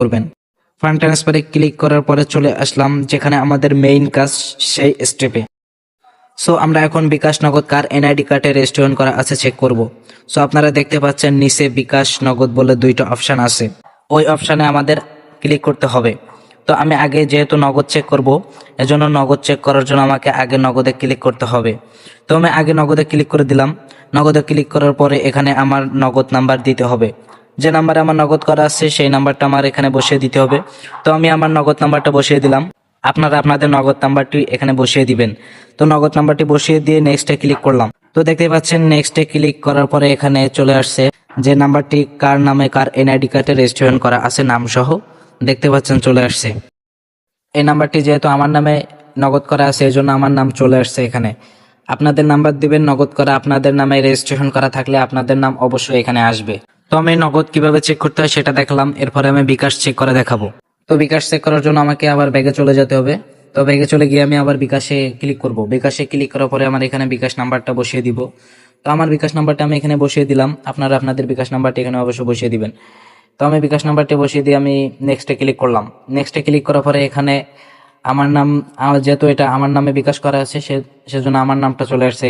করবেন। Fund ট্রান্সফারে click করার পরে চলে আসলাম যেখানে আমাদের মেইন কাজ সেই স্টেপে। সো আমরা এখন বিকাশ নগদ কার এনআইডি কার্ডে রেজিস্ট্রেশন করা আছে চেক করব। সো আপনারা দেখতে পাচ্ছেন নিচে বিকাশ নগদ বলে দুইটা অপশান আছে, ওই অপশানে আমাদের ক্লিক করতে হবে। তো আমি আগে যেহেতু নগদ চেক করব, এজন্য নগদ চেক করার জন্য আমাকে আগে নগদে ক্লিক করতে হবে। তো আমি আগে নগদে ক্লিক করে দিলাম। নগদে ক্লিক করার পরে এখানে আমার নগদ নাম্বার দিতে হবে, যে নাম্বারে আমার নগদ করা আছে সেই নাম্বারটা আমার এখানে বসিয়ে দিতে হবে। তো আমি আমার নগদ নাম্বারটা বসিয়ে দিলাম, আপনারা আপনাদের নগদ নাম্বারটি এখানে বসিয়ে দিবেন। তো নগদ নাম্বারটি বসিয়ে দিয়ে নেক্সটে ক্লিক করলাম। তো দেখতে পাচ্ছেন নেক্সটে ক্লিক করার পরে এখানে চলে আসছে যে নাম্বারটি কার নামে কার এনআইডি কার্ডে রেজিস্ট্রেশন করা আছে নাম সহ, দেখতে পাচ্ছেন চলে আসছে। এই নাম্বারটি যেহেতু আমার নামে নগদ করা আছে এই জন্য আমার নাম চলে আসছে এখানে। আপনাদের নাম্বার দিবেন নগদ করা, আপনাদের নামে রেজিস্ট্রেশন করা থাকলে আপনাদের নাম অবশ্যই এখানে আসবে। তো আমি নগদ কিভাবে চেক করতে হয় সেটা দেখালাম, এরপরে আমি বিকাশ চেক করে দেখাবো। তো বিকাশ চেক করার জন্য আমাকে আবার ব্যাগে চলে যেতে হবে। তো ব্যাগে চলে গিয়ে আমি আবার বিকাশে ক্লিক করব। বিকাশে ক্লিক করার পরে আমার এখানে বিকাশ নাম্বারটা বসিয়ে দিব। তো আমার বিকাশ নাম্বারটা আমি এখানে বসিয়ে দিলাম, আপনারা আপনাদের বিকাশ নাম্বারটি এখানে অবশ্যই বসিয়ে দিবেন। তো আমি বিকাশ নাম্বারটি বসিয়ে দিয়ে আমি নেক্সটে ক্লিক করলাম। নেক্সটে ক্লিক করার পরে এখানে আমার নাম, যেহেতু এটা আমার নামে বিকাশ করা আছে সেজন্য আমার নামটা চলে আসছে।